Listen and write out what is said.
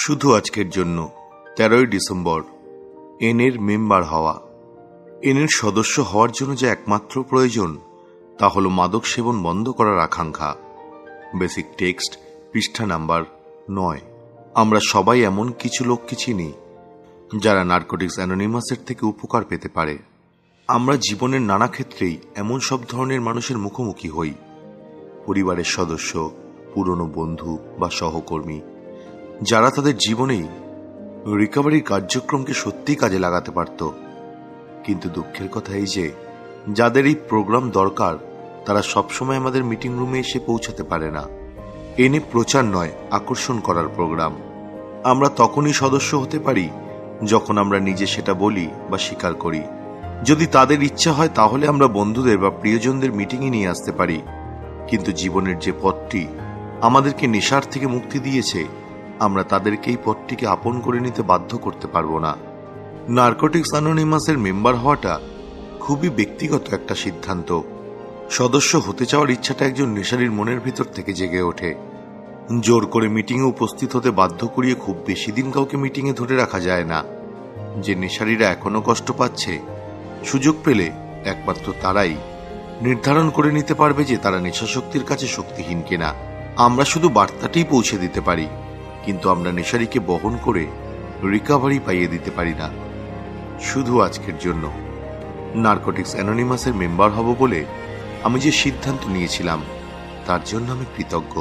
শুধু আজকের জন্য 13ই ডিসেম্বর এনের মেম্বার হওয়া। এনের সদস্য হওয়ার জন্য যে একমাত্র প্রয়োজন তা হল মাদক সেবন বন্ধ করার আকাঙ্ক্ষা। বেসিক টেক্সট, পৃষ্ঠা নাম্বার 9। আমরা সবাই এমন কিছু লোককে চিনি যারা নার্কোটিক্স অ্যানোনিমাসের থেকে উপকার পেতে পারে। আমরা জীবনের নানা ক্ষেত্রেই এমন সব ধরনের মানুষের মুখোমুখি হই, পরিবারের সদস্য, পুরনো বন্ধু বা সহকর্মী, যারা তাদের জীবনেই রিকভারির কার্যক্রমকে সত্যিই কাজে লাগাতে পারত। কিন্তু দুঃখের কথা এই যে যাদের এই প্রোগ্রাম দরকার তারা সবসময় আমাদের মিটিং রুমে এসে পৌঁছাতে পারে না। এনে প্রচার নয়, আকর্ষণ করার প্রোগ্রাম। আমরা তখনই সদস্য হতে পারি যখন আমরা নিজে সেটা বলি বা স্বীকার করি। যদি তাদের ইচ্ছা হয় তাহলে আমরা বন্ধুদের বা প্রিয়জনদের মিটিংয়ে নিয়ে আসতে পারি। কিন্তু জীবনের যে পথটি আমাদেরকে নেশার থেকে মুক্তি দিয়েছে, আমরা তাদেরকে এই পথটিকে আপন করে নিতে বাধ্য করতে পারবো না। নার্কোটিক্স অ্যানোনিমাসের মেম্বার হওয়াটা খুবই ব্যক্তিগত একটা সিদ্ধান্ত। সদস্য হতে চাওয়ার ইচ্ছাটা একজন নেশারীর মনের ভিতর থেকে জেগে ওঠে। জোর করে মিটিংয়ে উপস্থিত হতে বাধ্য করিয়ে খুব বেশি দিন কাউকে মিটিংয়ে ধরে রাখা যায় না। যে নেশারীরা এখনো কষ্ট পাচ্ছে, সুযোগ পেলে একমাত্র তারাই নির্ধারণ করে নিতে পারবে যে তারা নেশাশক্তির কাছে শক্তিহীন কিনা। আমরা শুধু বার্তাটাই পৌঁছে দিতে পারি, কিন্তু আমরা নেশারীকে বহন করে রিকভারি পাইয়ে দিতে পারি না। শুধু আজকের জন্য নার্কোটিক্স অ্যানোনিমাসের মেম্বার হব বলে আমি যে সিদ্ধান্ত নিয়েছিলাম তার জন্য আমি কৃতজ্ঞ।